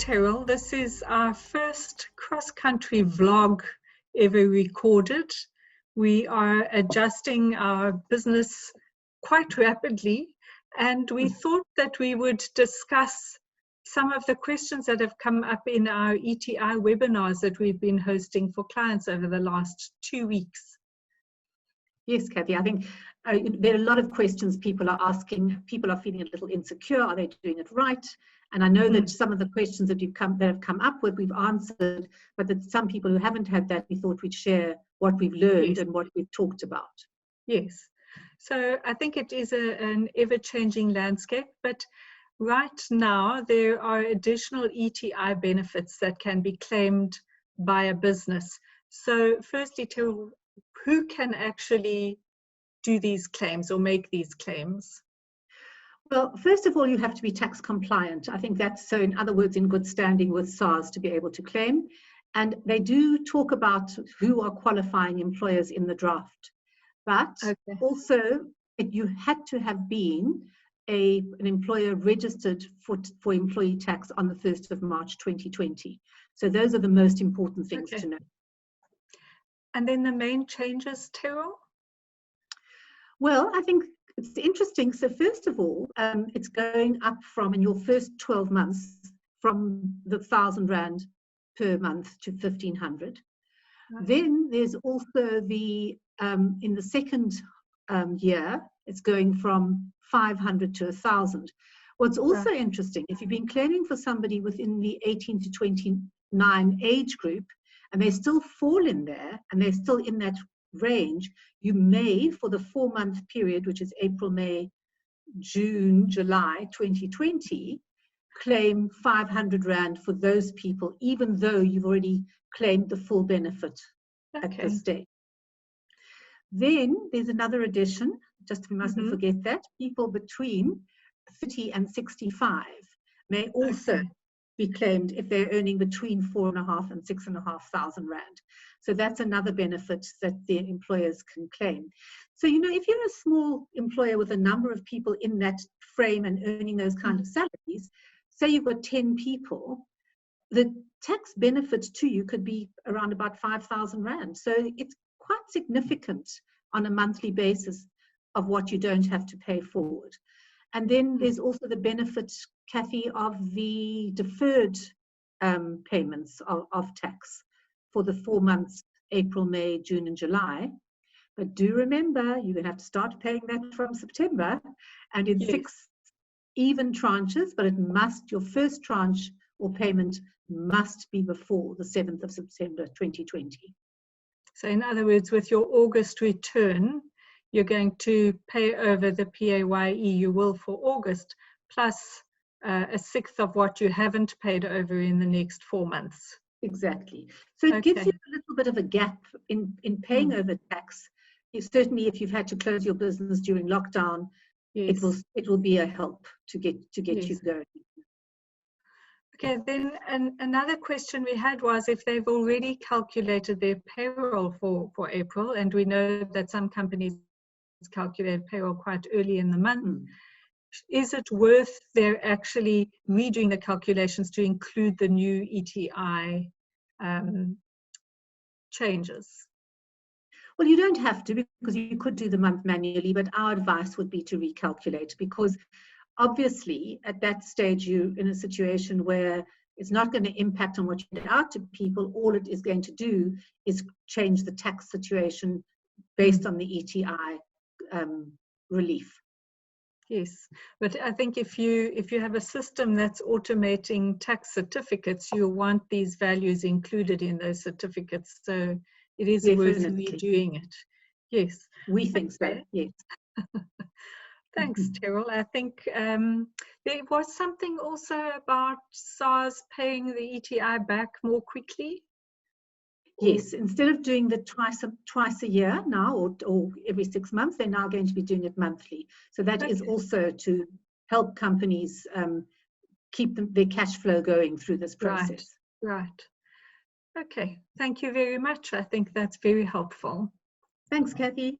Teryl. This is our first cross-country vlog ever recorded. We are adjusting our business quite rapidly, and we thought that we would discuss some of the questions that have come up in our ETI webinars that we've been hosting for clients over the last 2 weeks. Yes, Cathie, I think there are a lot of questions people are asking. People are feeling a little insecure. Are they doing it right? And I know that some of the questions that have come up with, we've answered, but that some people who haven't had that, we thought we'd share what we've learned and what we've talked about. Yes. So I think it is an ever-changing landscape, but right now there are additional ETI benefits that can be claimed by a business. So firstly, Teryl, who can actually do these claims or make these claims? Well, first of all, you have to be tax compliant. I think that's, so in other words, in good standing with SARS to be able to claim. And they do talk about who are qualifying employers in the draft. But also, you had to have been an employer registered for employee tax on the 1st of March 2020. So those are the most important things to know. And then the main changes, Teryl? Well, I think it's interesting. So first of all, it's going up from, in your first 12 months, from the 1,000 Rand per month to 1,500. Then there's also the, in the second year, it's going from 500 to 1,000. What's also interesting, if you've been claiming for somebody within the 18 to 29 age group, and they still fall in there, and they're still in that range, you may, for the 4-month period, which is April, May, June, July 2020, claim 500 Rand for those people, even though you've already claimed the full benefit at this stage. Then there's another addition, just we mustn't forget that, people between 30 and 65 may also be claimed if they're earning between 4,500 and 6,500 Rand. So that's another benefit that the employers can claim. So, you know, if you're a small employer with a number of people in that frame and earning those kind of salaries, say you've got 10 people, the tax benefit to you could be around about 5,000 Rand. So it's quite significant on a monthly basis of what you don't have to pay forward. And then there's also the benefit, Cathie, of the deferred payments of tax for the 4 months, April, May, June, and July. But do remember, you're going to have to start paying that from September, and in 6 even tranches, but it must, your first tranche or payment must be before the 7th of September 2020. So in other words, with your August return, you're going to pay over the PAYE you will for August, plus a sixth of what you haven't paid over in the next 4 months. Exactly. So it gives you a little bit of a gap in paying over tax. Certainly, if you've had to close your business during lockdown, it will be a help to get you going. Okay, then another question we had was if they've already calculated their payroll for April, and we know that some companies calculate payroll quite early in the month. Is it worth their actually redoing the calculations to include the new ETI changes? Well, you don't have to, because you could do the month manually, but our advice would be to recalculate, because obviously at that stage you're in a situation where it's not going to impact on what you get out to people. All it is going to do is change the tax situation based on the ETI relief. Yes, but I think if you have a system that's automating tax certificates, you'll want these values included in those certificates. So it is worth redoing it. Yes, we think so. Yes. Thanks, Teryl. I think there was something also about SARS paying the ETI back more quickly. Yes, instead of doing the twice a year now, or every 6 months, they're now going to be doing it monthly. So that is also to help companies keep their cash flow going through this process. Right. Okay, thank you very much. I think that's very helpful. Thanks, Cathie.